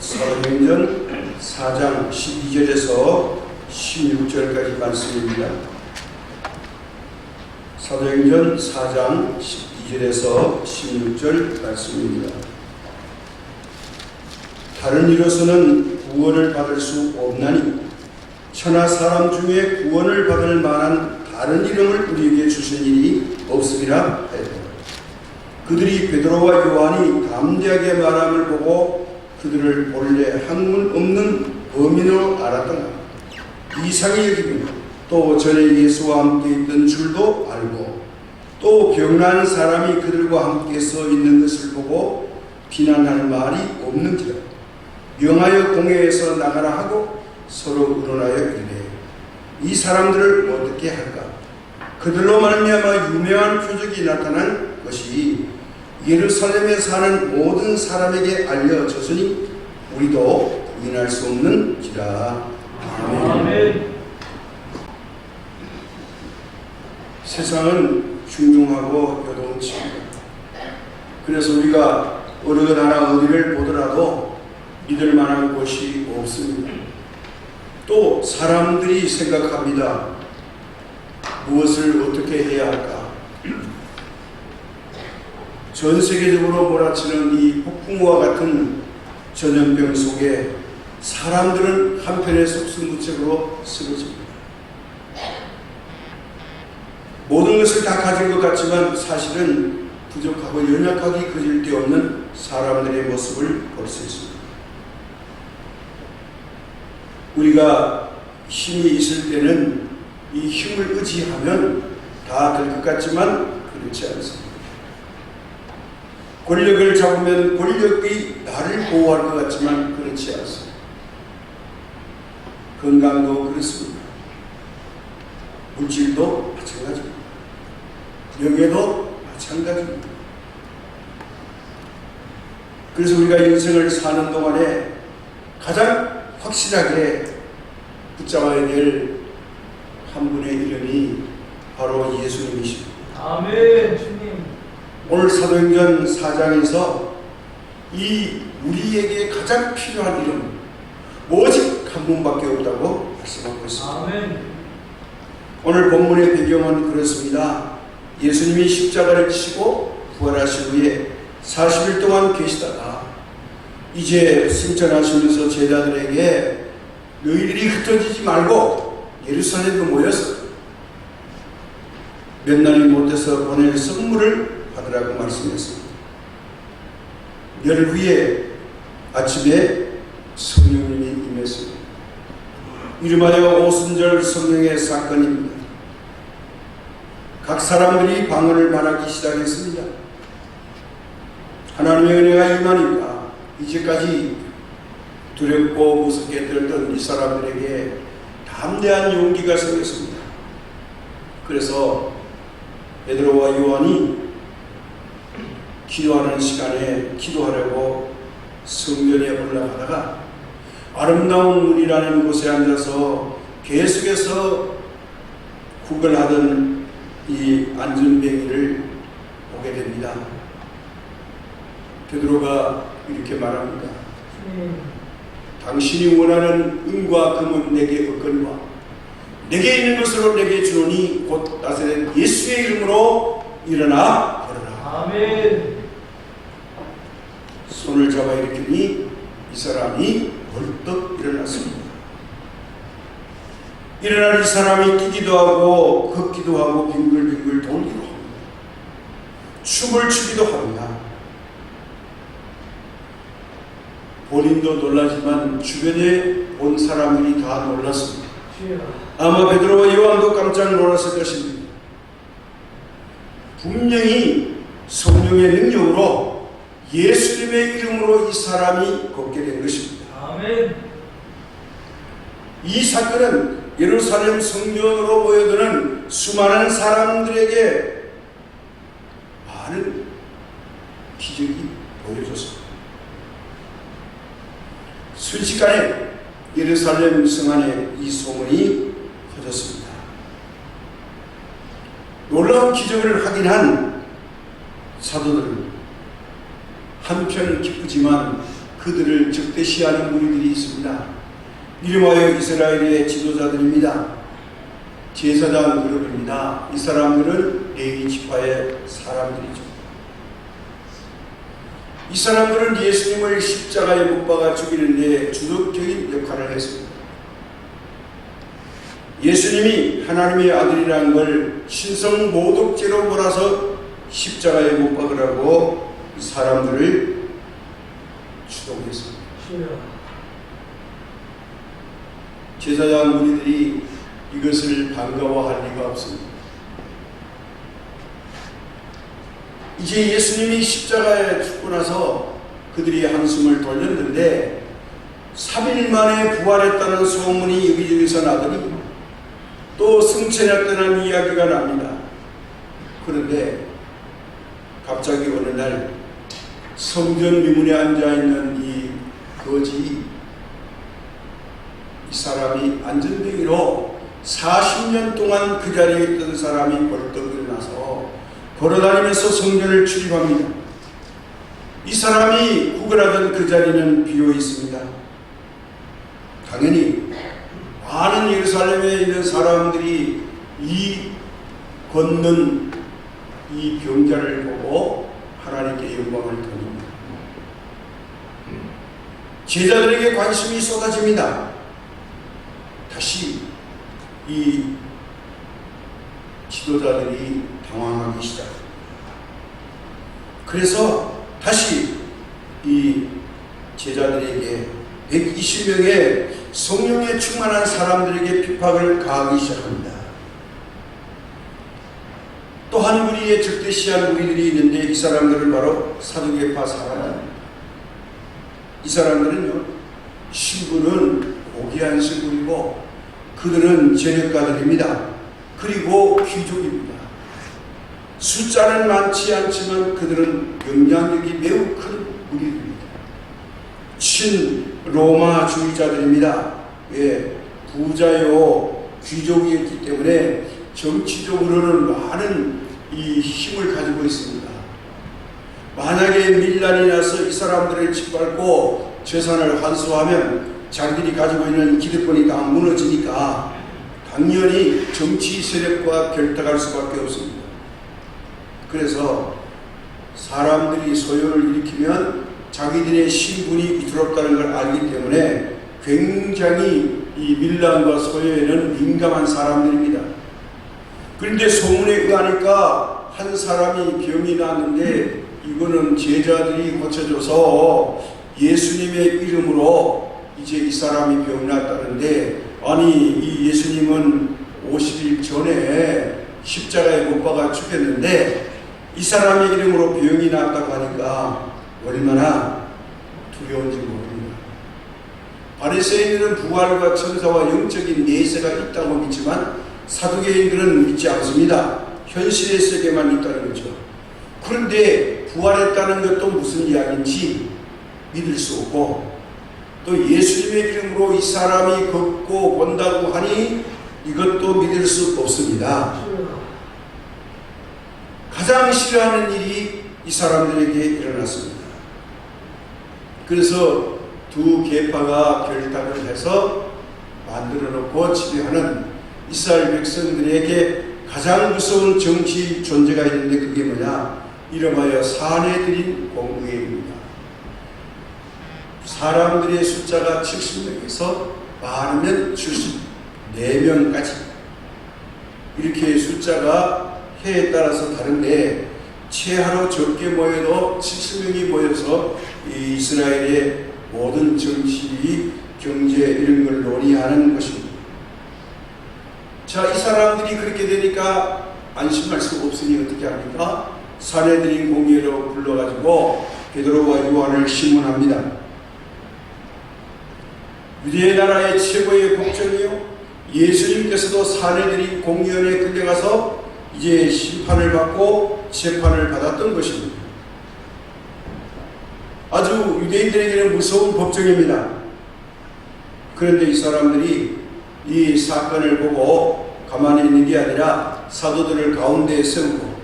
사도행전 4장 12절에서 16절까지 말씀입니다. 사도행전 4장 12절에서 16절 말씀입니다. 다른 이로서는 구원을 받을 수 없나니 천하 사람 중에 구원을 받을 만한 다른 이름을 우리에게 주신 일이 없음이라 하였다. 그들이 베드로와 요한이 담대하게 말함을 보고 그들을 본래 학문 없는 범인으로 알았더라. 이상히 여기며 또 전에 예수와 함께 있던 줄도 알고 또 병난 사람이 그들과 함께 서 있는 것을 보고 비난할 말이 없는지라. 명하여 공회에서 나가라 하고 서로 의논하여 이르되 이 사람들을 어떻게 할까? 그들로 말미암아 유명한 표적이 나타난 것이 예루살렘에 사는 모든 사람에게 알려졌으니 우리도 부인할 수 없는지라. 아멘. 세상은 흉흉하고 요동칩니다. 그래서 우리가 어느 나라 어디를 보더라도 믿을 만한 곳이 없습니다. 또 사람들이 생각합니다. 무엇을 어떻게 해야 할까? 전 세계적으로 몰아치는 이 폭풍우와 같은 전염병 속에 사람들은 한편의 속수무책으로 쓰러집니다. 모든 것을 다 가진 것 같지만 사실은 부족하고 연약하기 그질데없는 사람들의 모습을 볼 수 있습니다. 우리가 힘이 있을 때는 이 힘을 의지하면 다 될 것 같지만 그렇지 않습니다. 권력을 잡으면 권력이 나를 보호할 것 같지만 그렇지 않습니다. 건강도 그렇습니다. 물질도 마찬가지입니다. 명예도 마찬가지입니다. 그래서 우리가 인생을 사는 동안에 가장 확실하게 붙잡아야 될 한 분의 이름이 바로 예수님이십니다. 아멘. 주님. 오늘 사도행전 4장에서 이 우리에게 가장 필요한 이름 오직 한 분밖에 없다고 말씀하고 있습니다. 아멘. 오늘 본문의 배경은 그렇습니다. 예수님이 십자가를 지시고 부활하신 후에 40일 동안 계시다가 이제 승천하시면서 제자들에게 너희들이 흩어지지 말고 예루살렘으로 모여서 몇 날이 못해서 보낼 선물을 받으라고 말씀했습니다. 열흘 후에 아침에 성령님이 임했습니다. 이름하여 오순절 성령의 사건입니다. 각 사람들이 방언을 말하기 시작했습니다. 하나님의 은혜가 임하니까 이제까지 두렵고 무섭게 들던 이 사람들에게 담대한 용기가 생겼습니다. 그래서 베드로와 요한이 기도하는 시간에 기도하려고 성전에 올라가다가 아름다운 문이라는 곳에 앉아서 계속해서 구걸하던 이 안전뱅이를 보게 됩니다. 베드로가 이렇게 말합니다. 당신이 원하는 은과 금은 내게 없거니와 내게 있는 것으로 내게 주노니 곧 나사렛 예수의 이름으로 일어나 걸어라. 아멘. 손을 잡아 일으키니 이 사람이 벌떡 일어났습니다. 일어난 이 사람이 뛰기도 하고 걷기도 하고 빙글빙글 돌기도 합니다. 춤을 추기도 합니다. 본인도 놀라지만 주변에 온 사람들이 다 놀랐습니다. 아마 베드로와 요한도 깜짝 놀랐을 것입니다. 분명히 성령의 능력으로 예수님의 이름으로 이 사람이 걷게 된 것입니다. 아멘. 이 사건은 예루살렘 성전으로 모여드는 수많은 사람들에게 많은 기적이 보여줬습니다. 순식간에 예루살렘 성 안에 이 소문이 퍼졌습니다. 놀라운 기적을 하긴 한 사도들 한편 기쁘지만 그들을 적대시하는 무리들이 있습니다. 이름하여 이스라엘의 지도자들입니다. 제사장 그룹입니다. 이 사람들은 레위 지파의 사람들이죠. 이 사람들은 예수님을 십자가에 못 박아 죽이는 데 주도적인 역할을 했습니다. 예수님이 하나님의 아들이라는 걸 신성 모독죄로 몰아서 십자가에 못 박으라고 이 사람들을 주동했습니다. 제사장 무리들이 이것을 반가워할 리가 없습니다. 이제 예수님이 십자가에 죽고 나서 그들이 한숨을 돌렸는데 3일 만에 부활했다는 소문이 여기저기서 나더니 또 승천했다는 이야기가 납니다. 그런데 갑자기 어느 날 성전 미문에 앉아있는 이 거지, 이 사람이 안전뱅이로 40년 동안 그 자리에 있던 사람이 벌떡 일어나서 걸어다니면서 성전을 출입합니다. 이 사람이 구걸하던 그 자리는 비어 있습니다. 당연히 많은 예루살렘에 있는 사람들이 이 걷는 이 병자를 보고 하나님께 영광을 돌립니다. 제자들에게 관심이 쏟아집니다. 다시 이 지도자들이 당황하기 시작합니다. 그래서 다시 이 제자들에게 120명의 성령에 충만한 사람들에게 핍박을 가하기 시작합니다. 또 한 무리의 적대시한 무리들이 있는데 이 사람들은 바로 사두개파 사람입니다. 이 사람들은요, 신분은 고귀한 신분이고 그들은 전역가들입니다. 그리고 귀족입니다. 숫자는 많지 않지만 그들은 영향력이 매우 큰 무리들입니다. 친로마주의자들입니다. 예, 부자요 귀족이었기 때문에 정치적으로는 많은 이 힘을 가지고 있습니다. 만약에 밀란이 나서 이 사람들을 짓밟고 재산을 환수하면 자기들이 가지고 있는 기득권이 다 무너지니까 당연히 정치 세력과 결탁할 수밖에 없습니다. 그래서 사람들이 소요를 일으키면 자기들의 신분이 위태롭다는 걸 알기 때문에 굉장히 이 밀란과 소요에는 민감한 사람들입니다. 그런데 소문에 의하니까 한 사람이 병이 났는데 이거는 제자들이 고쳐줘서 예수님의 이름으로 이제 이 사람이 병이 났다는데, 아니 이 예수님은 50일 전에 십자가에 못 박아 죽였는데 이 사람의 이름으로 병이 났다고 하니까 얼마나 두려운지 모릅니다. 바리새인들은 부활과 천사와 영적인 내세가 있다고 믿지만 사두개인들은 믿지 않습니다. 현실의 세계만 있다는 거죠. 그런데 부활했다는 것도 무슨 이야기인지 믿을 수 없고, 또 예수님의 이름으로 이 사람이 걷고 본다고 하니 이것도 믿을 수 없습니다. 가장 싫어하는 일이 이 사람들에게 일어났습니다. 그래서 두 계파가 결탁을 해서 만들어 놓고 지배하는 이스라엘 백성들에게 가장 무서운 정치 존재가 있는데 그게 뭐냐? 이름하여 사내들인 공의회입니다. 사람들의 숫자가 70명에서 많으면 74명까지 이렇게 숫자가 해에 따라서 다른데 최하로 적게 모여도 70명이 모여서 이 이스라엘의 모든 정치, 경제 이런 걸 논의하는 것입니다. 자, 이 사람들이 그렇게 되니까 안심할 수 없으니 어떻게 합니까? 사내들인 공의회로 불러가지고 베드로와 요한을 신문합니다. 유대 나라의 최고의 법정이요, 예수님께서도 사내들인 공의원에 끌려가서 이제 심판을 받고 재판을 받았던 것입니다. 아주 유대인들에게는 무서운 법정입니다. 그런데 이 사람들이 이 사건을 보고 가만히 있는 게 아니라 사도들을 가운데에 세우고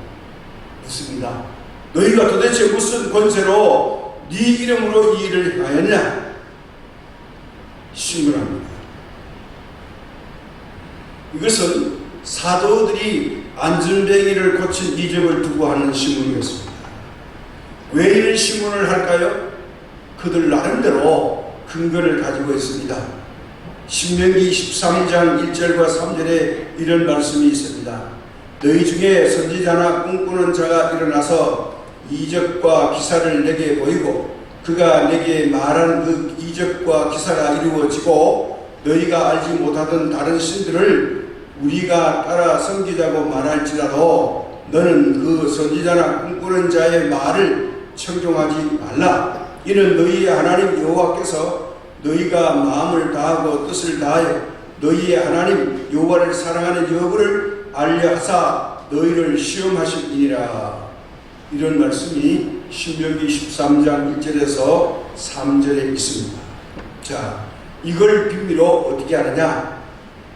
묻습니다. 너희가 도대체 무슨 권세로 네 이름으로 이 일을 행하였냐? 신문합니다. 이것은 사도들이 안전뱅이를 고친 이적을 두고 하는 신문이었습니다. 왜 이런 신문을 할까요? 그들 나름대로 근거를 가지고 있습니다. 신명기 13장 1절과 3절에 이런 말씀이 있습니다. 너희 중에 선지자나 꿈꾸는 자가 일어나서 이적과 기사를 내게 보이고 그가 내게 말한 그 이적과 기사가 이루어지고 너희가 알지 못하던 다른 신들을 우리가 따라 섬기자고 말할지라도 너는 그 선지자나 꿈꾸는 자의 말을 청종하지 말라. 이는 너희의 하나님 여호와께서 너희가 마음을 다하고 뜻을 다하여 너희의 하나님 여호와를 사랑하는 여부를 알려 하사 너희를 시험하실이니라. 이런 말씀이 신명기 13장 1절에서 3절에 있습니다. 자, 이걸 빌미로 어떻게 하느냐?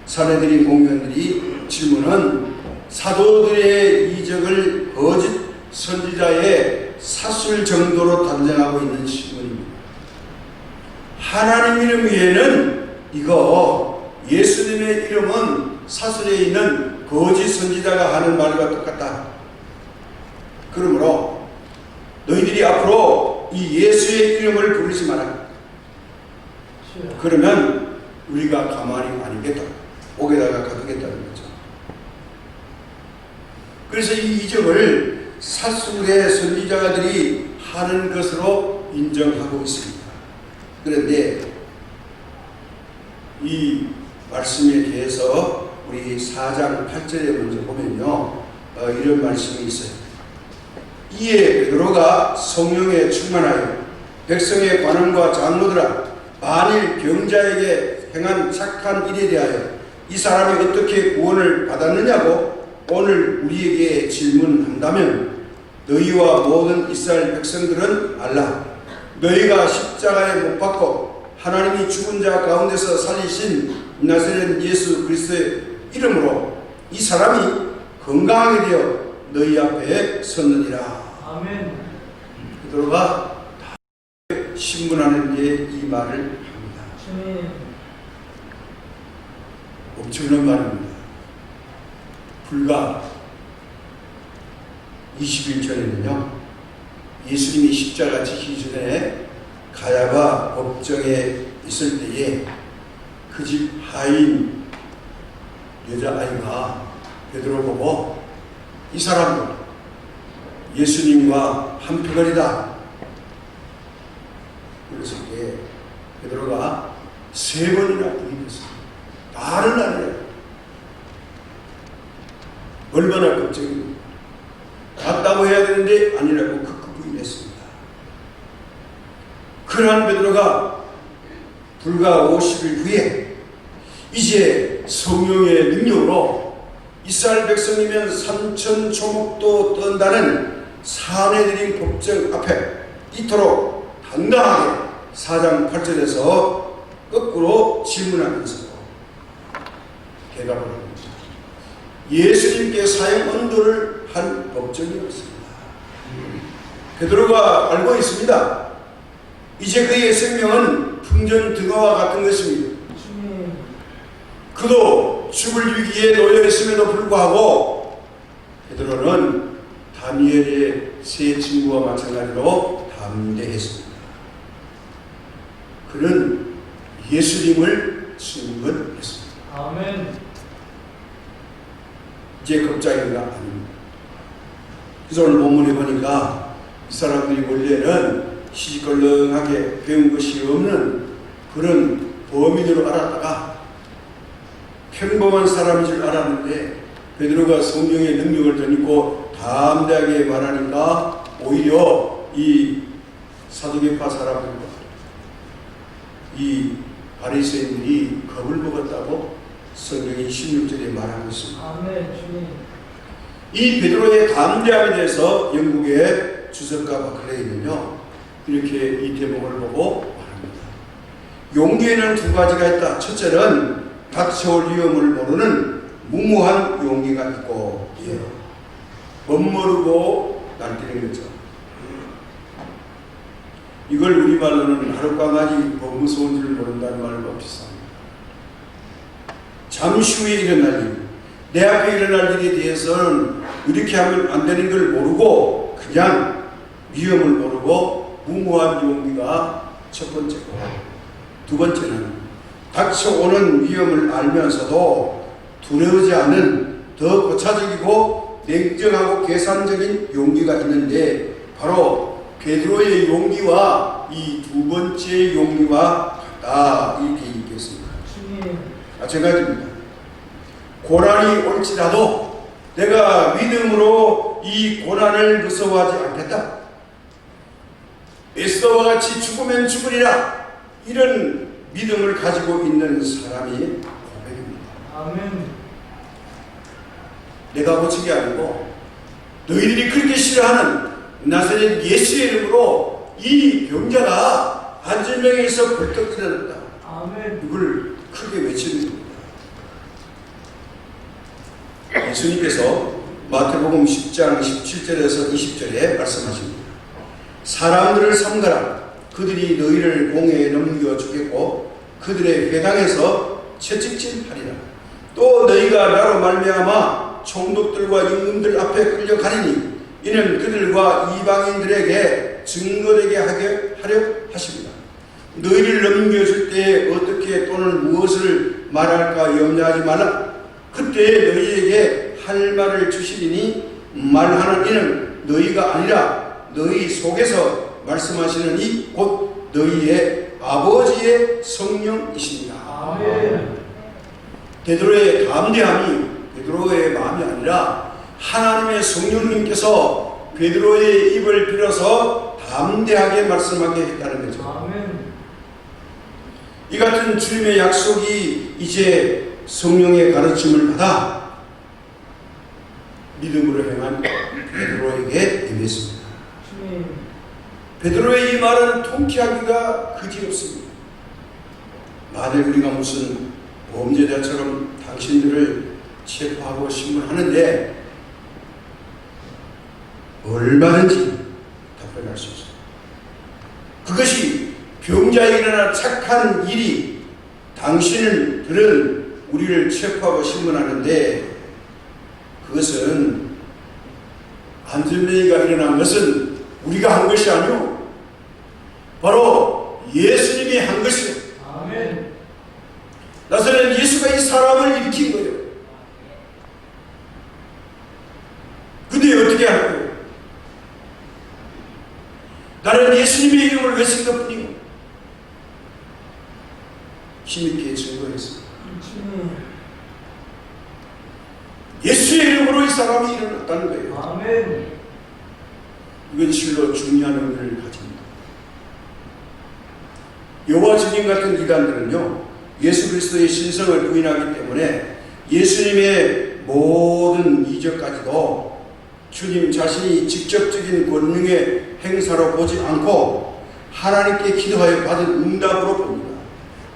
사내들인 공무원들이 질문은 사도들의 이적을 거짓 선지자의 사술 정도로 단정하고 있는 신문입니다. 하나님 이름 위에는 이거 예수님의 이름은 사술에 있는 거짓 선지자가 하는 말과 똑같다. 그러므로 너희들이 앞으로 이 예수의 이름을 부르지 마라. 그러면 우리가 가만히 아니겠다. 옥에다가 가두겠다는 거죠. 그래서 이 이적을 사술의 선지자들이 하는 것으로 인정하고 있습니다. 그런데 이 말씀에 대해서 우리 4장 8절에 먼저 보면요, 이런 말씀이 있어요. 이에 베드로가 성령에 충만하여 백성의 관원과 장로들아, 만일 병자에게 행한 착한 일에 대하여 이 사람이 어떻게 구원을 받았느냐고 오늘 우리에게 질문한다면 너희와 모든 이스라엘 백성들은 알라. 너희가 십자가에 못 박고 하나님이 죽은 자 가운데서 살리신 나사렛 예수 그리스도의 이름으로 이 사람이 건강하게 되어 너희 앞에 섰느니라. 아멘. 베드로가 신문하는 게 이 말을 합니다. 주님. 엄청난 말입니다. 불과 20일 전에는요, 예수님이 십자가 지키기 전에 가야바 법정에 있을 때에 그 집 하인 여자아이가 베드로 보고 이 사람은 예수님과 한패거리다. 그랬을 때 베드로가 3번이나 부인했습니다. 다른 날이에요. 얼마나 걱정입니까? 맞다고 해야 되는데 아니라고 극구 부인했습니다. 그러한 베드로가 불과 50일 후에 이제 성령의 능력으로 이스라엘 백성이면 3천 초목도 떤다는 사내들인 법정 앞에 이토록 당당하게 4장 8절에서 거꾸로 질문하면서 대답을 합니다. 예수님께 사형 언도를 한 법정이었습니다. 베드로가 알고 있습니다. 이제 그의 생명은 풍전등화와 같은 것입니다. 주님. 그도 죽을 위기에 놓여 있음에도 불구하고 베드로는 다니엘의 세 친구와 마찬가지로 담대했습니다. 그는 예수님을 증거했습니다. 아멘. 이제 겁자기가 아닙니다. 그래서 오늘 본문에 보니까 이 사람들이 원래는 시시껄렁하게 배운 것이 없는 그런 범인으로 알았다가 평범한 사람인 줄 알았는데 베드로가 성령의 능력을 덧입고 담대하게 말하니까 오히려 이 사두개파 사람들과 이 바리새인들이 겁을 먹었다고 성경이 16절에 말하고 있습니다. 아멘. 주님. 이 베드로의 담대함에 대해서 영국의 주석가 바클레이는요, 이렇게 이 대목을 보고 말합니다. 용기에는 두 가지가 있다. 첫째는 닥쳐올 위험을 모르는 무모한 용기가 있고, 멋모르고 날뛰는 거죠. 이걸 우리말로는 하룻강아지 더 무서운 줄 모른다는 말로 비슷합니다. 잠시 후에 일어날 일, 내 앞에 일어날 일에 대해서는 이렇게 하면 안 되는 걸 모르고 그냥 위험을 모르고 무모한 용기가 첫 번째고, 두 번째는 닥쳐오는 위험을 알면서도 두려우지 않은 더 고차적이고 냉정하고 계산적인 용기가 있는데, 바로 베드로의 용기와 이 두 번째 용기와 같다, 이렇게 얘기했습니다. 주님. 마찬가지입니다. 고난이 올지라도 내가 믿음으로 이 고난을 무서워하지 않겠다. 에스더와 같이 죽으면 죽으리라, 이런 믿음을 가지고 있는 사람이 고백입니다. 아멘. 내가 고친 게 아니고 너희들이 그렇게 싫어하는 나사렛 예수의 이름으로 이 병자가 안전병에서 벌떡 일어났다. 아멘. 이걸 크게 외치는 겁니다. 예수님께서 마태복음 10장 17절에서 20절에 말씀하십니다. 사람들을 삼가라. 그들이 너희를 공회에 넘겨주겠고 그들의 회당에서 채찍질하리라. 또 너희가 나로 말미암아 총독들과 임금들 앞에 끌려가리니 이는 그들과 이방인들에게 증거되게 하려 하십니다. 너희를 넘겨줄 때 어떻게 또는 무엇을 말할까 염려하지 말라. 그때 너희에게 할 말을 주시리니 말하는 이는 너희가 아니라 너희 속에서 말씀하시는 이 곧 너희의 아버지의 성령이십니다. 아멘. 베드로의 담대함이 베드로의 마음이 아니라 하나님의 성령님께서 베드로의 입을 빌어서 담대하게 말씀하게 했다는 거죠. 아멘. 이 같은 주님의 약속이 이제 성령의 가르침을 받아 믿음으로 행한 베드로에게 임했습니다. 주님. 베드로의 이 말은 통쾌하기가 그지없습니다. 만일 우리가 무슨 범죄자처럼 당신들을 체포하고 신문하는데 얼마든지 답변할 수 있습니다. 그것이 병자에 일어나 착한 일이 당신들은 우리를 체포하고 신문하는데, 그것은 안전뱅이가 일어난 것은 우리가 한 것이 아니오, 바로 예수님이 한 것이오. 아멘. 나사렛 예수가 이 사람을 일으킨 거예요. 근데 어떻게 하는 거예요? 나는 예수님의 이름을 외친 것뿐이고 힘있게 증거했습니다. 주님. 예수의 이름으로 이 사람이 일어났다는 거예요. 아멘. 이건 실로 중요한 의미를 가집니다. 여호와 증인 같은 이단들은요, 예수 그리스도의 신성을 부인하기 때문에 예수님의 모든 이적까지도 주님 자신이 직접적인 권능의 행사로 보지 않고 하나님께 기도하여 받은 응답으로 봅니다.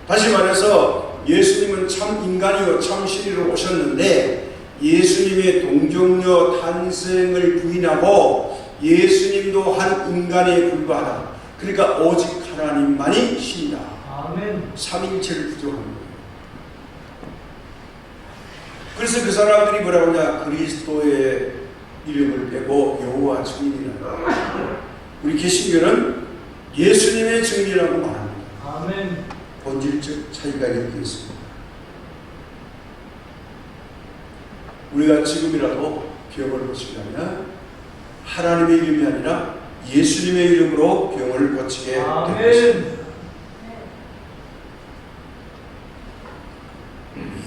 다시 말해서 예수님은 참 인간이요 참 신이로 오셨는데 예수님의 동정녀 탄생을 부인하고 예수님도 한 인간에 불과하다. 그러니까 오직 하나님만이 신이다. 아멘. 삼위일체를 부정하는 거예요. 그래서 그 사람들이 뭐라고 하냐, 그리스도의 이름을 빼고 여호와 증인이라고. 우리 개신교는 예수님의 증인이라고 말합니다. 아멘. 본질적 차이가 이렇게 있습니다. 우리가 지금이라도 병을 고치려면 하나님의 이름이 아니라 예수님의 이름으로 병을 고치게 될 것입니다. 아멘.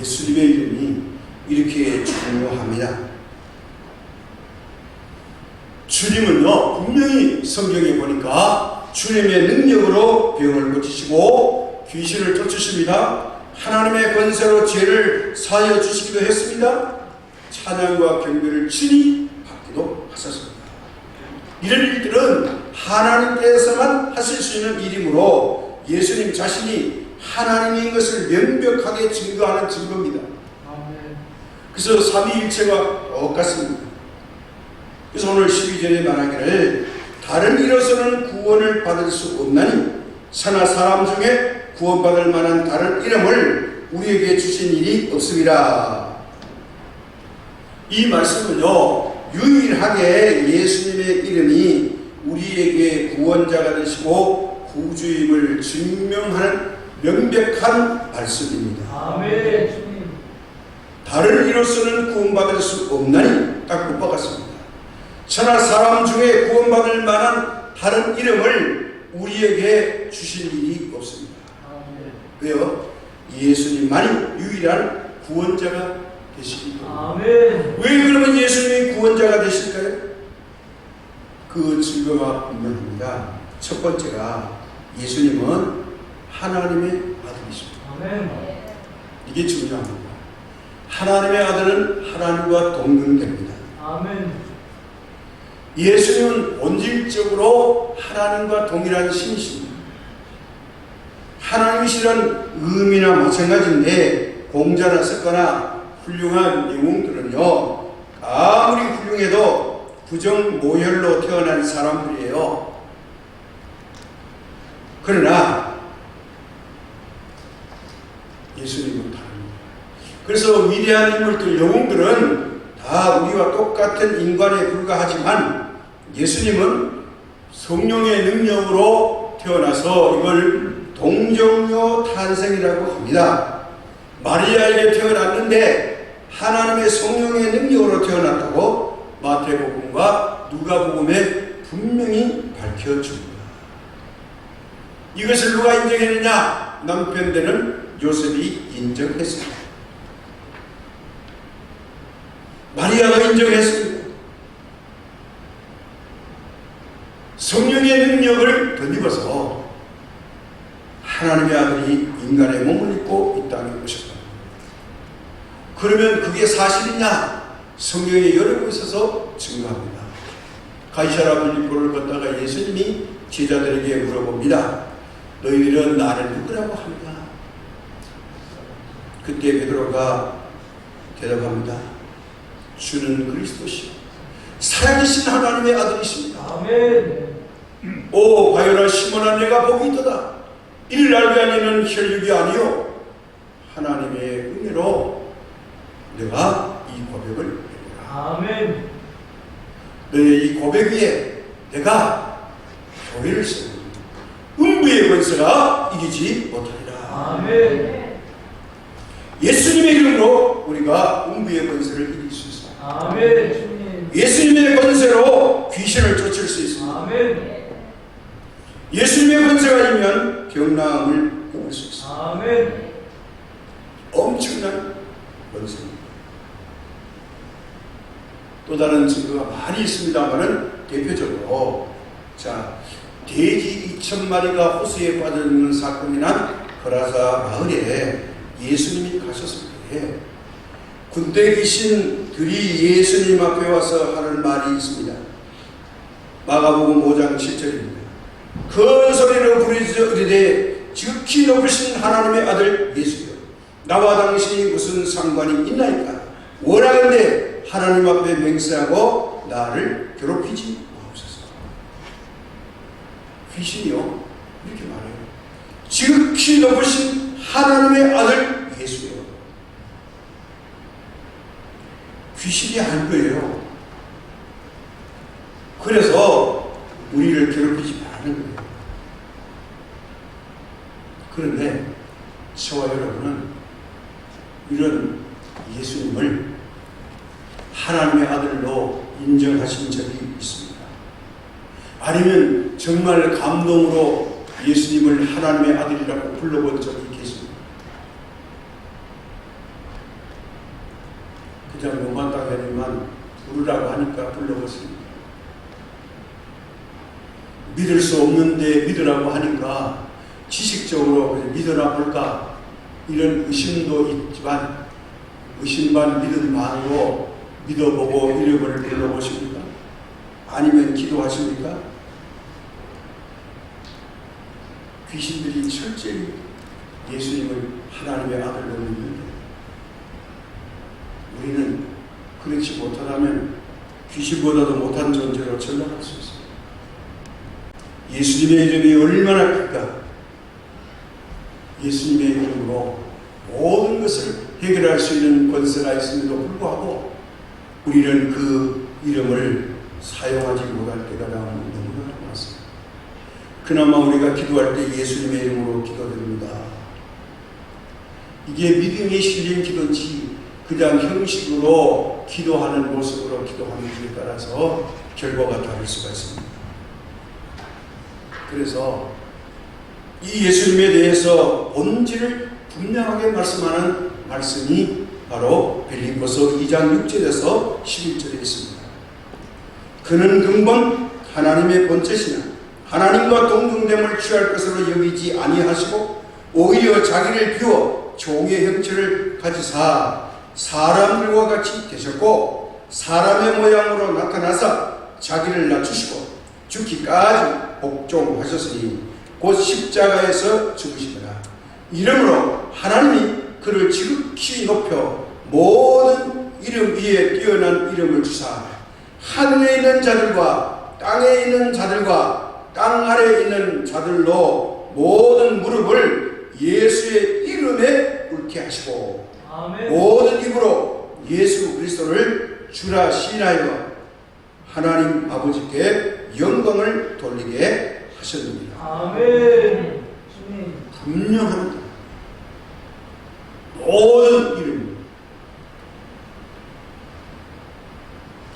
예수님의 이름이 이렇게 중요합니다. 주님은요, 분명히 성경에 보니까 주님의 능력으로 병을 고치시고 귀신을 쫓으십니다. 하나님의 권세로 죄를 사하여 주시기도 했습니다. 찬양과 경배를 친히 받기도 하셨습니다. 이런 일들은 하나님께서만 하실 수 있는 일이므로 예수님 자신이 하나님인 것을 명백하게 증거하는 증거입니다. 아멘. 그래서 삼위일체가 똑같습니다. 그래서 오늘 12절에 말하기를 다른 이로서는 구원을 받을 수 없나니 천하 사람 중에 구원받을 만한 다른 이름을 우리에게 주신 일이 없음이라. 이 말씀은요, 유일하게 예수님의 이름이 우리에게 구원자가 되시고 구주임을 증명하는 명백한 말씀입니다. 아멘. 주님. 다른 이로서는 구원받을 수 없나니 딱 못 박았습니다. 천하 사람 중에 구원받을 만한 다른 이름을 우리에게 주신 일이 없습니다. 아멘. 왜요? 예수님만이 유일한 구원자가 되시기 때문에. 아멘. 왜 그러면 예수님이 구원자가 되실까요? 그 증거가 분명합니다. 첫 번째가 예수님은 하나님의 아들이십니다. 아멘. 이게 중요합니다. 하나님의 아들은 하나님과 동등됩니다. 아멘. 예수님은 본질적으로 하나님과 동일한 신이십니다. 하나님이시란 의미나 마찬가지인데 공자나 섞거나 훌륭한 영웅들은요, 아무리 훌륭해도 부정모혈로 태어난 사람들이에요. 그러나 예수님은 다릅니다. 그래서 위대한 인물들, 영웅들은 다 우리와 똑같은 인간에 불과하지만 예수님은 성령의 능력으로 태어나서 이걸 동정녀 탄생이라고 합니다. 마리아에게 태어났는데 하나님의 성령의 능력으로 태어났다고 마태복음과 누가복음에 분명히 밝혀줍니다. 이것을 누가 인정했느냐? 남편 되는 요셉이 인정했습니다. 마리아가 인정했습니다. 성령의 능력을 덧입어서 하나님의 아들이 인간의 몸을 입고 이 땅에 오셨다. 그러면 그게 사실이냐? 성경에 여러 곳에서 증거합니다. 가이사라 빌립보를 걷다가 예수님이 제자들에게 물어봅니다. 너희들은 나를 누구라고 합니까? 그때 베드로가 대답합니다. 주는 그리스도시요 살아계신 하나님의 아들이십니다. 아멘. 오 바요라 시몬아, 내가 복이 있도다. 이를 알게 하니는 혈육이 아니요 하나님의 은혜로 내가 이 고백을 해라. 아멘. 너의 이 고백 위에 내가 교회를 세우고 음부의 권세가 이기지 못하리라. 아멘. 예수님의 이름으로 우리가 음부의 권세를 이길 수 있습니다. 아멘. 주님. 예수님의 권세로 귀신을 쫓을 수 있습니다. 아멘. 예수님의 권세가 있으면 병나음을 끊을 수 있습니다. 아멘. 엄청난 권세입니다. 또 다른 증거가 많이 있습니다만은 대표적으로 자 돼지 2,000마리가 호수에 빠져있는 사건이 난 거라사 마을에 예수님이 가셨습니다. 군대 귀신들이 예수님 앞에 와서 하는 말이 있습니다. 마가복음 5장 7절입니다. 큰 소리로 부르짖어 이르되 지극히 높으신 하나님의 아들 예수여, 나와 당신이 무슨 상관이 있나이까? 원하건대 하나님 앞에 맹세하고 나를 괴롭히지 마옵소서. 귀신이요 이렇게 말해요. 지극히 높으신 하나님의 아들 예수여. 귀신이 할 거예요. 그래서 우리를 괴롭히지 말라는 거예요. 그런데 저와 여러분은 이런 예수님을 하나님의 아들로 인정하신 적이 있습니다. 아니면 정말 감동으로 예수님을 하나님의 아들이라고 불러본 적이 계십니다. 그냥 로마 땅에만 부르라고 하니까 불러봤습니다. 믿을 수 없는데 믿으라고 하니까 지식적으로 믿으라 볼까 이런 의심도 있지만 의심 반 믿음 반으로 믿어보고 이름을 불러보십니까? 아니면 기도하십니까? 귀신들이 철저히 예수님을 하나님의 아들로 믿는데 우리는 그렇지 못하다면 귀신보다도 못한 존재로 전락할 수 있습니다. 예수님의 이름이 얼마나 클까? 예수님의 이름으로 모든 것을 해결할 수 있는 권세가 있음에도 불구하고 우리는 그 이름을 사용하지 못할 때가 너무나 많습니다. 그나마 우리가 기도할 때 예수님의 이름으로 기도드립니다. 이게 믿음이 실린 기도인지 그냥 형식으로 기도하는 모습으로 기도하는지에 따라서 결과가 다를 수가 있습니다. 그래서 이 예수님에 대해서 본질을 분명하게 말씀하는 말씀이 바로 빌립보서 2장 6절에서 11절에 있습니다. 그는 근본 하나님의 본체시나 하나님과 동등됨을 취할 것으로 여기지 아니하시고 오히려 자기를 비워 종의 형체를 가지사 사람들과 같이 되셨고 사람의 모양으로 나타나사 자기를 낮추시고 죽기까지 복종하셨으니 곧 십자가에서 죽으시더라. 이러므로 하나님이 그를 지극히 높여 모든 이름 위에 뛰어난 이름을 주사 하늘에 있는 자들과 땅에 있는 자들과 땅 아래에 있는 자들로 모든 무릎을 예수의 이름에 꿇게 하시고 아멘. 모든 입으로 예수 그리스도를 주라 시인하여 하나님 아버지께 영광을 돌리게 하셨느니라. 아멘. 주님. 분명합니다. 모든 이름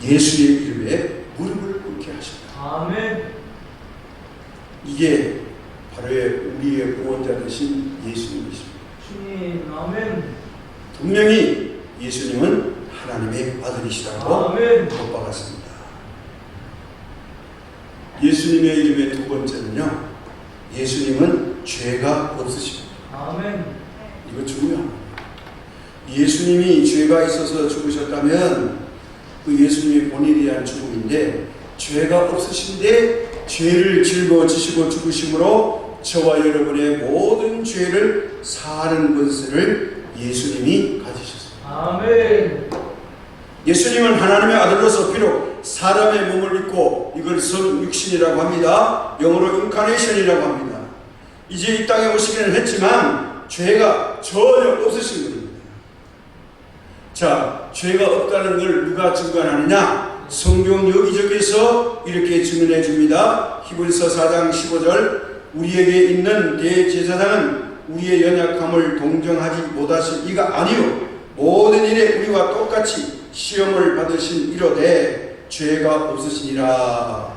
예수의 이름에 무릎을 꿇게 하셨다. 아멘. 이게 바로 우리의 구원자 되신 예수님이십니다. 주님. 아멘. 분명히 예수님은 하나님의 아들이시라고 아멘. 못박았습니다. 예수님의 이름의 두 번째는요, 예수님은 죄가 없으십니다. 아멘. 이거 중요합니다. 예수님이 죄가 있어서 죽으셨다면 그 예수님의 본인에 대한 죽음인데 죄가 없으신데 죄를 짊어지시고 죽으심으로 저와 여러분의 모든 죄를 사하는 권세를 예수님이 가지셨습니다. 아멘. 예수님은 하나님의 아들로서 비록 사람의 몸을 입고 이걸 성육신이라고 합니다. 영어로 인카네이션이라고 합니다. 이제 이 땅에 오시기는 했지만 죄가 전혀 없으신 분입니다. 자, 죄가 없다는 걸 누가 증거하느냐? 성경 여기저기서 이렇게 증언해 줍니다. 히브리서 4장 15절 우리에게 있는 대제사장은 우리의 연약함을 동정하지 못하실 이가 아니요 모든 일에 우리와 똑같이 시험을 받으신 이로되 죄가 없으시니라.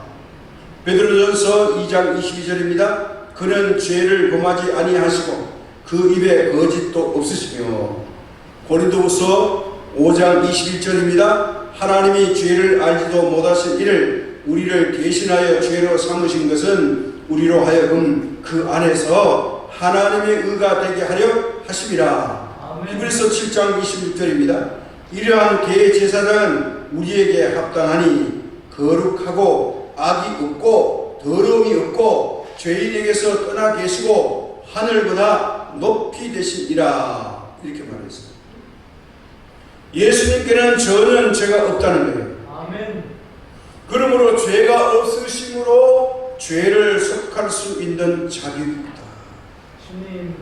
베드로전서 2장 22절입니다. 그는 죄를 범하지 아니하시고 그 입에 거짓도 없으시며 고린도후서 5장 21절입니다. 하나님이 죄를 알지도 못하신 이를 우리를 대신하여 죄로 삼으신 것은 우리로 하여금 그 안에서 하나님의 의가 되게 하려 하심이라. 히브리서 7장 26절입니다. 이러한 대제사장은 우리에게 합당하니 거룩하고 악이 없고 더러움이 없고 죄인에게서 떠나 계시고 하늘보다 높이 되시니라. 이렇게 말했습니다. 예수님께는 전혀 죄가 없다는 거예요. 아멘. 그러므로 죄가 없으심으로 죄를 속할 수 있는 자격이 있다. 주님.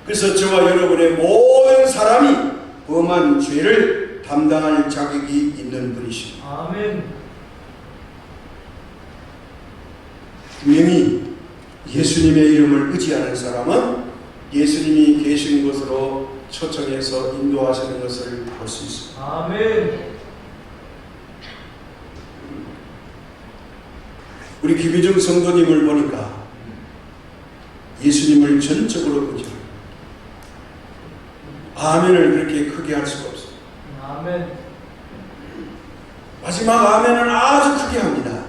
그래서 저와 여러분의 모든 사람이 범한 죄를 담당할 자격이 있는 분이십니다. 아멘. 분명히 예수님의 이름을 의지하는 사람은 예수님이 계신 곳으로 초청해서 인도하시는 것을 볼 수 있습니다. 아멘. 우리 김희중 성도님을 보니까 예수님을 전적으로 의지합니다. 아멘을 그렇게 크게 할 수가 없어요. 아멘. 마지막 아멘은 아주 크게 합니다.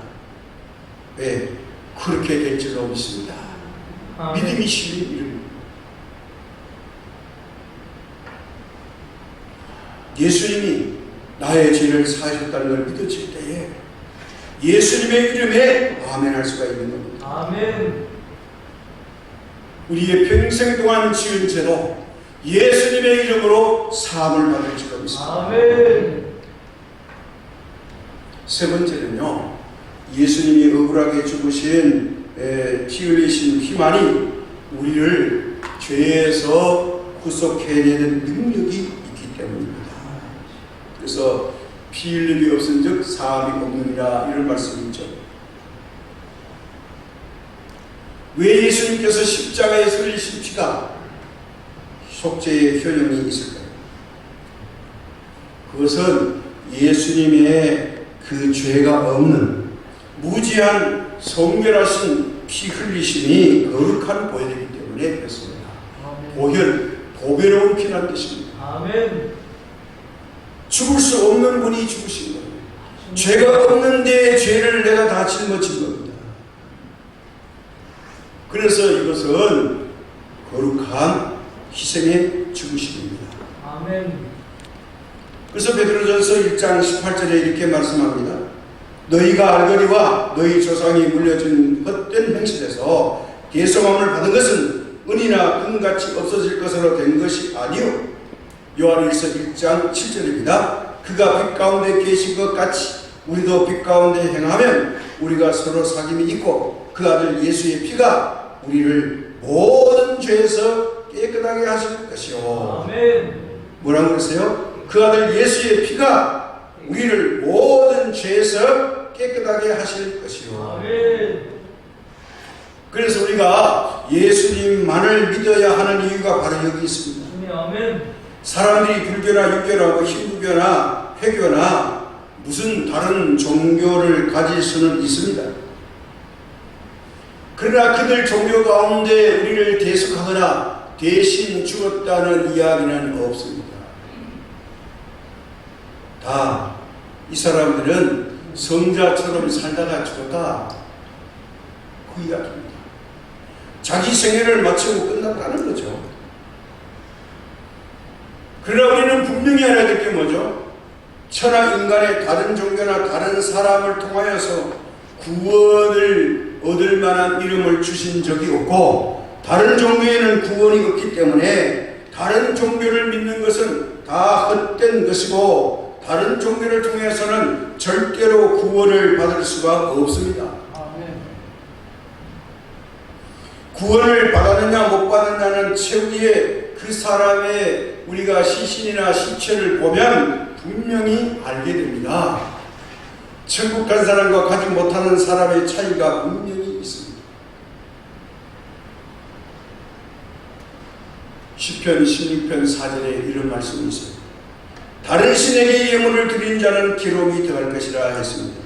왜? 그렇게 될 줄로 믿습니다. 아멘. 믿음이 실린 이름입니다. 예수님이 나의 죄를 사하셨다는 걸 믿어질 때에 예수님의 이름에 아멘할 수가 있는 겁니다. 아멘. 우리의 평생 동안 지은 죄도 예수님의 이름으로 사함을 받을 줄로 믿습니다. 아멘. 세 번째는요, 예수님이 억울하게 죽으신 피 흘리신 피만이 우리를 죄에서 구속해내는 능력이 있기 때문입니다. 그래서 피 흘림이 없은즉 사함이 없느니라 이런 말씀이죠. 왜 예수님께서 십자가에서 흘리신 피가 속죄의 효용이 있을까요? 그것은 예수님의 그 죄가 없는 무지한 성결하신 피 흘리심이 거룩한 보혈이기 때문에 그렇습니다. 보배로운 피란 뜻입니다. 아멘. 죽을 수 없는 분이 죽으신 거예요. 죄가 없는데 죄를 내가 다 짊어진 겁니다. 그래서 이것은 거룩한 희생의 죽으심입니다. 아멘. 그래서 베드로전서 1장 18절에 이렇게 말씀합니다. 너희가 알거니와 너희 조상이 물려준 헛된 행실에서 대성함을 받은 것은 은이나 금같이 없어질 것으로 된 것이 아니요 요한일서 1장 7절입니다. 그가 빛 가운데 계신 것 같이 우리도 빛 가운데 행하면 우리가 서로 사귐이 있고 그 아들 예수의 피가 우리를 모든 죄에서 깨끗하게 하실 것이요. 아멘. 뭐라고 그러세요? 그 아들 예수의 피가 우리를 모든 죄에서 깨끗하게 하실 것이요. 아멘. 그래서 우리가 예수님만을 믿어야 하는 이유가 바로 여기 있습니다. 아멘. 사람들이 불교나 육교나 힌두교나 회교나 무슨 다른 종교를 가질 수는 있습니다. 그러나 그들 종교 가운데 우리를 대속하거나 대신 죽었다는 이야기는 없습니다. 다 이 사람들은 성자처럼 살다가 죽었다 그 이야기입니다. 자기 생애를 마치고 끝났다는 거죠. 그러나 우리는 분명히 알아야 될 게 뭐죠? 천하 인간의 다른 종교나 다른 사람을 통하여서 구원을 얻을 만한 이름을 주신 적이 없고 다른 종교에는 구원이 없기 때문에 다른 종교를 믿는 것은 다 헛된 것이고 다른 종교를 통해서는 절대로 구원을 받을 수가 없습니다. 아멘. 구원을 받았느냐 못 받았느냐는 최후에 그 사람의 우리가 시신이나 시체를 보면 분명히 알게 됩니다. 천국 간 사람과 가지 못하는 사람의 차이가 분명히 있습니다. 시편 16편 4절에 이런 말씀이 있어요. 다른 신에게 예물을 드린 자는 기록이 더할 것이라 했습니다.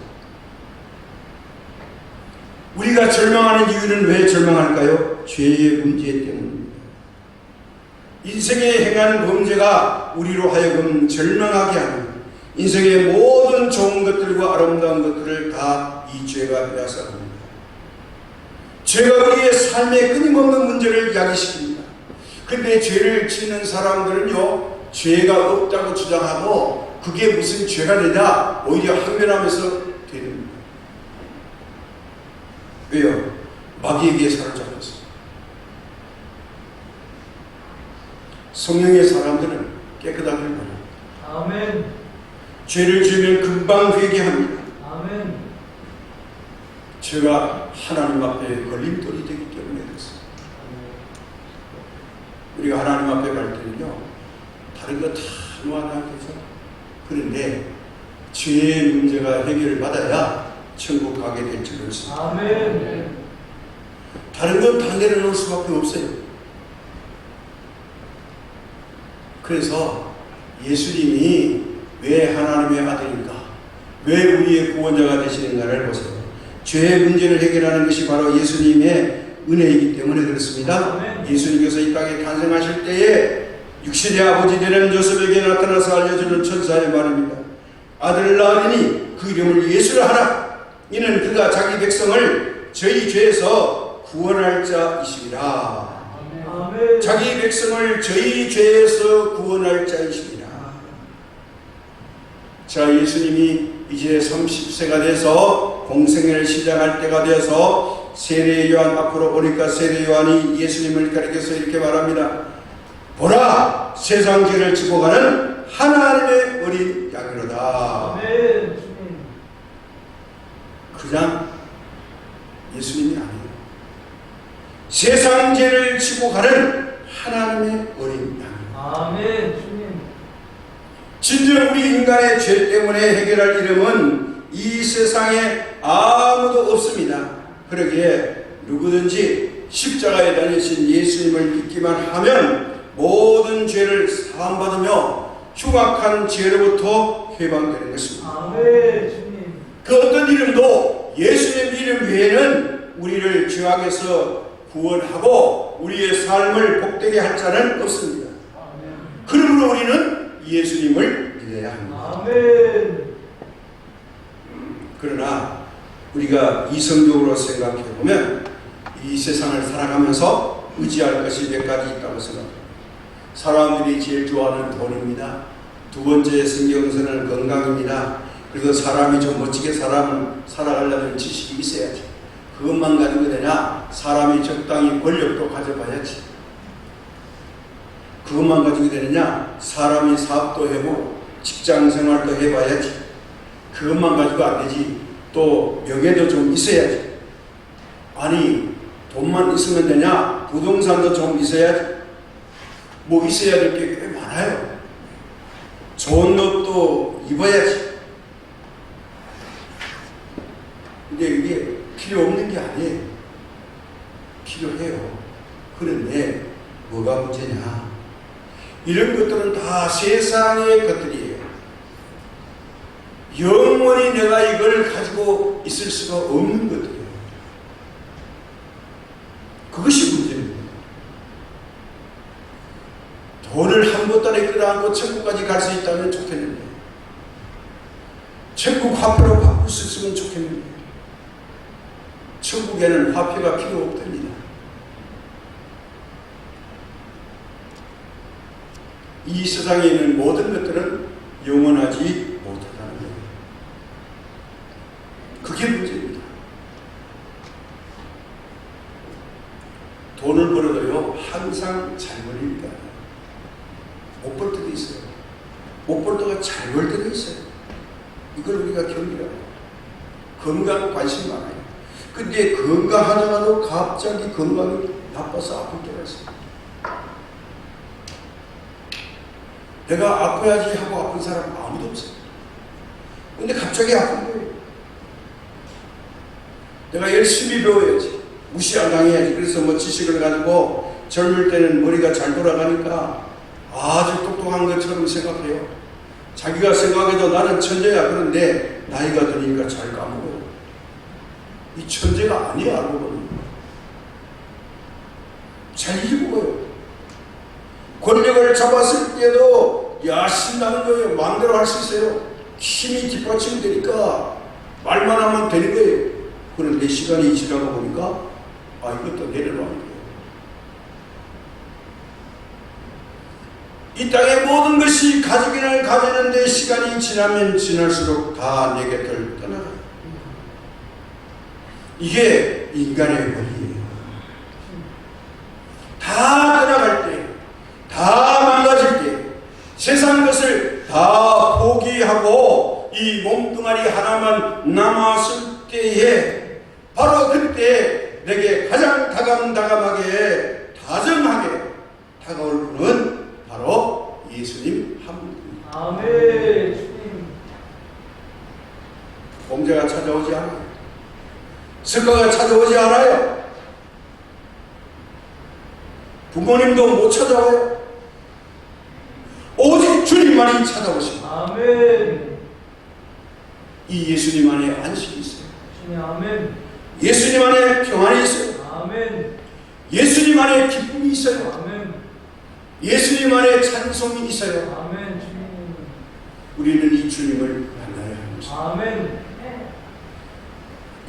우리가 절망하는 이유는 왜 절망할까요? 죄의 문제 때문입니다. 인생에 행한 범죄가 우리로 하여금 절망하게 하는 인생의 모든 좋은 것들과 아름다운 것들을 다 이 죄가 빼앗아갑니다. 죄가 우리의 삶의 끊임없는 문제를 야기시킵니다. 근데 죄를 짓는 사람들은요, 죄가 없다고 주장하고 그게 무슨 죄가 되냐 오히려 항변하면서 됩니다. 왜요? 마귀에게 사로잡혔어요. 성령의 사람들은 깨끗하길 바랍니다. 아멘. 죄를 지으면 금방 회개합니다. 아멘. 죄가 하나님 앞에 걸림돌이 되기 때문에 그렇습니다. 우리가 하나님 앞에 갈 때는요, 다른 거 다 놓아놔야겠죠. 그런데 죄의 문제가 해결을 받아야 천국 가게 될 줄을 믿습니다. 아멘. 다른 건 다 내려놓을 수밖에 없어요. 그래서 예수님이 왜 하나님의 아들인가, 왜 우리의 구원자가 되시는가를 보세요. 죄의 문제를 해결하는 것이 바로 예수님의 은혜이기 때문에 그렇습니다. 아멘. 예수님께서 이 땅에 탄생하실 때에 육신의 아버지 되는 요셉에게 나타나서 알려주는 천사의 말입니다. 아들을 낳으니 그 이름을 예수라 하라. 이는 그가 자기 백성을 저희 죄에서 구원할 자이시니라. 아멘. 자기 백성을 저희 죄에서 구원할 자이시니라. 자, 예수님이 이제 30세가 돼서 공생애를 시작할 때가 되어서 세례 요한 앞으로 오니까 세례 요한이 예수님을 가리켜서 이렇게 말합니다. 보라, 세상 죄를 지고 가는 하나님의 어린 양이로다. 아멘. 그냥 예수님이 아니에요. 세상 죄를 지고 가는 하나님의 어린 양. 아멘. 주님. 진정 우리 인간의 죄 때문에 해결할 이름은 이 세상에 아무도 없습니다. 그러기에 누구든지 십자가에 달리신 예수님을 믿기만 하면 모든 죄를 사함받으며 흉악한 죄로부터 해방되는 것입니다. 아멘. 주님. 그 어떤 이름도 예수님 이름 외에는 우리를 죄악에서 구원하고 우리의 삶을 복되게 할 자는 없습니다. 아멘. 그러므로 우리는 예수님을 믿어야 합니다. 아멘. 그러나 우리가 이성적으로 생각해 보면 이 세상을 살아가면서 의지할 것이 몇 가지 있다고 생각합니다. 사람들이 제일 좋아하는 돈입니다. 두 번째 성경에서는 건강입니다. 그리고 사람이 좀 멋지게 살아가려면 지식이 있어야지. 그것만 가지고 되냐? 사람이 적당히 권력도 가져봐야지. 그것만 가지고 되느냐? 사람이 사업도 해보고 직장생활도 해봐야지. 그것만 가지고 안 되지. 또 명예도 좀 있어야지. 아니 돈만 있으면 되냐? 부동산도 좀 있어야지. 뭐 있어야 될 게 꽤 많아요. 좋은 옷도 입어야지. 근데 이게 필요 없는 게 아니에요. 필요해요. 그런데 뭐가 문제냐? 이런 것들은 다 세상의 것들이에요. 영원히 내가 이걸 가지고 있을 수가 없는 것들이에요. 그것이 문제입니다. 돈을 한 보따리 끌어안고 천국까지 갈 수 있다면 좋겠는데, 천국 화폐로 바꿀 수 있으면 좋겠는데, 천국에는 화폐가 필요 없답니다. 이 세상에 있는 모든 것들은 영원하지 못하다는 거예요. 그게 문제입니다. 돈을 벌어도요 항상 잘 벌립니다. 못 벌 때도 있어요. 못 벌 때가 잘 벌 때도 있어요. 이걸 우리가 경계해요. 건강 관심 많아요. 근데 건강하다가도 갑자기 건강이 나빠서 아플 때가 있어요. 내가 아파야지 하고 아픈 사람 아무도 없어요. 근데 갑자기 아픈 거예요. 내가 열심히 배워야지. 무시 안 당해야지. 그래서 뭐 지식을 가지고 젊을 때는 머리가 잘 돌아가니까 아주 똑똑한 것처럼 생각해요. 자기가 생각해도 나는 천재야. 그런데 나이가 드니까 잘 까먹어요. 이 천재가 아니야. 알고 보니 잘 잊어먹어요. 권력을 잡았을 때도 신나는 거예요. 마음대로 할 수 있어요. 힘이 뒷받침이 되니까 말만 하면 되는 거예요. 그런데 시간이 지나고 보니까 이것도 내려놔야 돼요. 이 땅의 모든 것이 가지기를 가지는데 시간이 지나면 지날수록 다 내 곁을 떠나가요. 이게 인간의 원리예요. 다 떠나갈 때, 다 망가질 때, 세상 것을 다 포기하고 이 몸뚱아리 하나만 남았을 때에 바로 그때 내게 가장 다감하게 다정하게 다가올 분은 바로 예수님 한 분입니다. 아멘. 주님. 범죄가 찾아오지 않아요. 석가가 찾아오지 않아요. 부모님도 못 찾아와요. 오직 주님만이 찾아오십니다. 아멘. 이 예수님 안에 안식이 있어요. 주님. 아멘. 예수님 안에 평안이 있어요. 아멘. 예수님 안에 기쁨이 있어요. 아멘. 예수님 안에 찬송이 있어요. 아멘. 주님. 우리는 이 주님을 만나야 합니다. 아멘.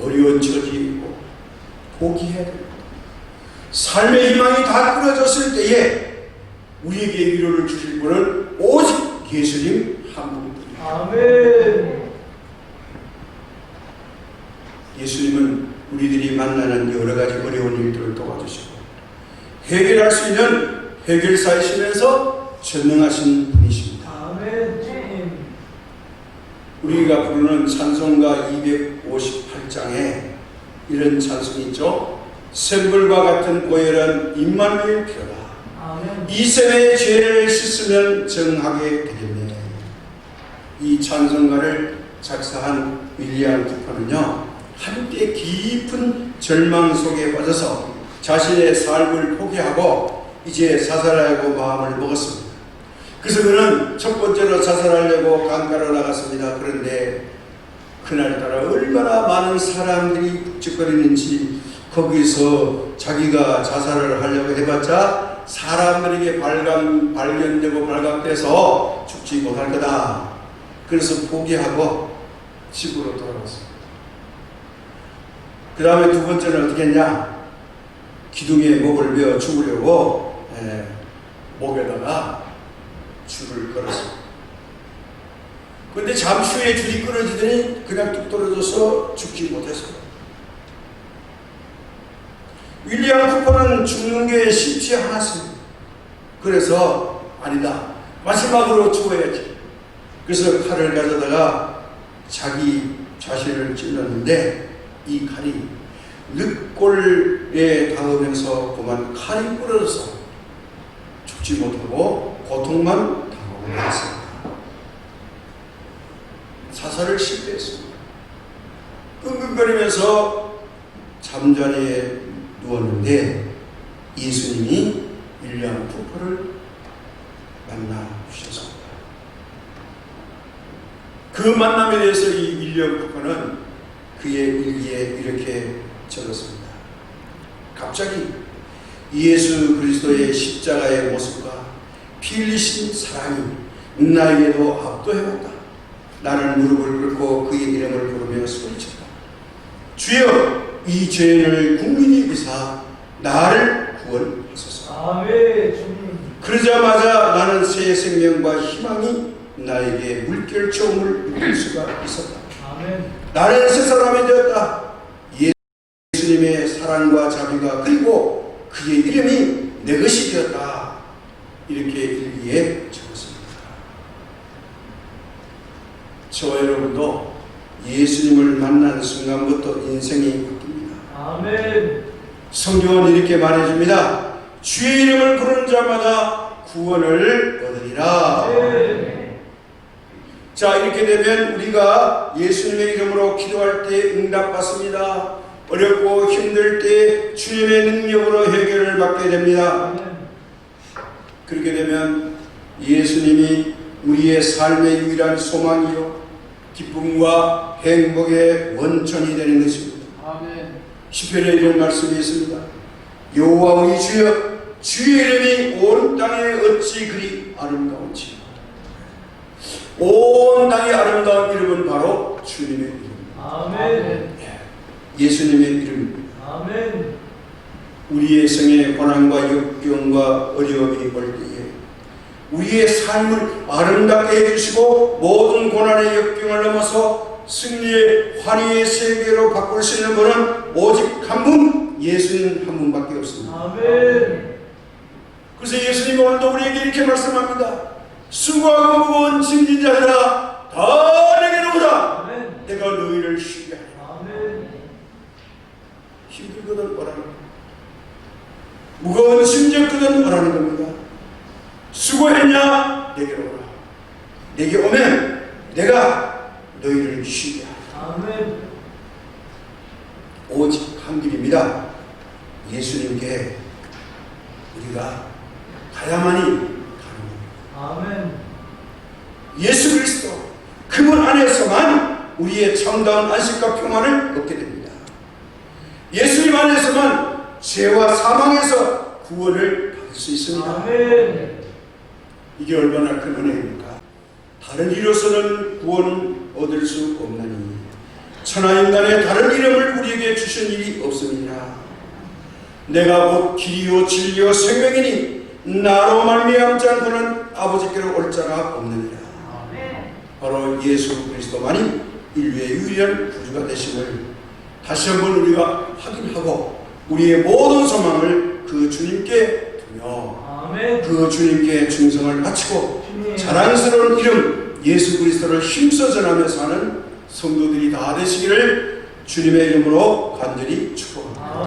어려운 처지이고 포기해야 됩니다. 삶의 희망이 다 끊어졌을 때에 우리에게 위로를 주실 분은 오직 예수님 한 분입니다. 아멘. 예수님은 우리들이 만나는 여러 가지 어려운 일들을 도와주시고 해결할 수 있는 해결사이시면서 전능하신 분이십니다. 아멘. 주님. 우리가 부르는 찬송가 258장에 이런 찬송이 있죠. 샘물과 같은 오열한 임마누엘 피로다. 아멘. 이 셈의 죄를 씻으면 정하게 되겠네. 이 찬송가를 작사한 윌리엄 쿠퍼는요, 한때 깊은 절망 속에 빠져서 자신의 삶을 포기하고 이제 자살하려고 마음을 먹었습니다. 그래서 그는 첫 번째로 자살하려고 강가로 나갔습니다. 그런데 그날따라 얼마나 많은 사람들이 북적거리는지 거기서 자기가 자살을 하려고 해봤자 사람들에게 발견되고 발각돼서 죽지 못할 거다. 그래서 포기하고 집으로 돌아갔습니다. 그 다음에 두 번째는 어떻게 했냐? 기둥에 목을 베어 죽으려고 목에다가 줄을 걸었습니다. 그런데 잠시 후에 줄이 끊어지더니 그냥 뚝 떨어져서 죽지 못했어요. 윌리엄 쿠퍼는 죽는 게 쉽지 않았습니다. 그래서 아니다, 마지막으로 죽어야지. 그래서 칼을 가져다가 자기 자신을 찔렀는데 이 칼이 늑골에 닿으면서 그만 칼이 부러져서 죽지 못하고 고통만 당하고 있습니다. 자살을 실패했습니다. 끙끙거리면서 잠자리에 누웠는데 예수님이 윌리엄 쿠퍼를 만나 주셨습니다. 그 만남에 대해서 이 윌리엄 쿠퍼는 그의 일기에 이렇게 적었습니다. 갑자기 예수 그리스도의 십자가의 모습과 피 흘리신 사랑이 나에게도 압도해왔다. 나는 무릎을 꿇고 그의 이름을 부르며 소리쳤다. 주여, 이 죄인을 국민이 비사 나를 구원하소서. 아멘. 주님. 그러자마자 나는 새 생명과 희망이 나에게 물결 처음을 느낄 수가 있었다. 아멘. 나는 새 사람이 되었다. 예수님의 사랑과 자비가 그리고 그의 이름이 내 것이 되었다. 이렇게 일기에 적었습니다. 저와 여러분도 예수님을 만난 순간부터 인생이 바뀝니다. 아멘. 성경은 이렇게 말해줍니다. 주의 이름을 부르는 자마다 구원을 얻으리라. 아멘. 자, 이렇게 되면 우리가 예수님의 이름으로 기도할 때 응답받습니다. 어렵고 힘들 때 주님의 능력으로 해결을 받게 됩니다. 아멘. 그렇게 되면 예수님이 우리의 삶의 유일한 소망이요 기쁨과 행복의 원천이 되는 것입니다. 아멘. 시편에 이런 말씀이 있습니다. 여호와 우리 주여, 주의 이름이 온 땅에 어찌 그리 아름다운지. 온 땅의 아름다운 이름은 바로 주님의 이름입니다. 아멘. 예수님의 이름입니다. 아멘. 우리의 생의 고난과 역경과 어려움이 올 때에 우리의 삶을 아름답게 해주시고 모든 고난의 역경을 넘어서 승리의 환희의 세계로 바꿀 수 있는 분은 오직 한 분, 예수님 한 분밖에 없습니다. 아멘. 그래서 예수님이 오늘도 우리에게 이렇게 말씀합니다. 수고하고 무거운 짐진 자들아 다 내게로 오라. 아멘. 내가 너희를 쉬게 하리라. 아멘. 힘들거든 오라는 겁니다. 무거운 짐졌거든 오라는 겁니다. 수고했냐? 내게로 오라. 내게 오면 내가 너희를 쉬게 하리라. 아멘. 오직 한 길입니다. 예수님께 우리가 가야만이 가는 겁니다. 아멘. 예수 그리스도 그분 안에서만 우리의 참다운 안식과 평안을 얻게 됩니다. 예수님 안에서만 죄와 사망에서 구원을 받을 수 있습니다. 아멘. 이게 얼마나 큰 은혜입니까? 다른 이로서는 구원을 얻을 수 없나니 천하인간의 다른 이름을 우리에게 주신 일이 없습니다. 내가 곧 길이요 진리요 생명이니 나로 말미암지 않고는 아버지께로 올 자가 없느니라. 바로 예수 그리스도만이 인류의 유일한 구주가 되심을 다시 한번 우리가 확인하고 우리의 모든 소망을 그 주님께 두며 아멘. 그 주님께 충성을 바치고 주님. 자랑스러운 이름 예수 그리스도를 힘써 전하며 사는 성도들이 다 되시기를 주님의 이름으로 간절히 축원합니다.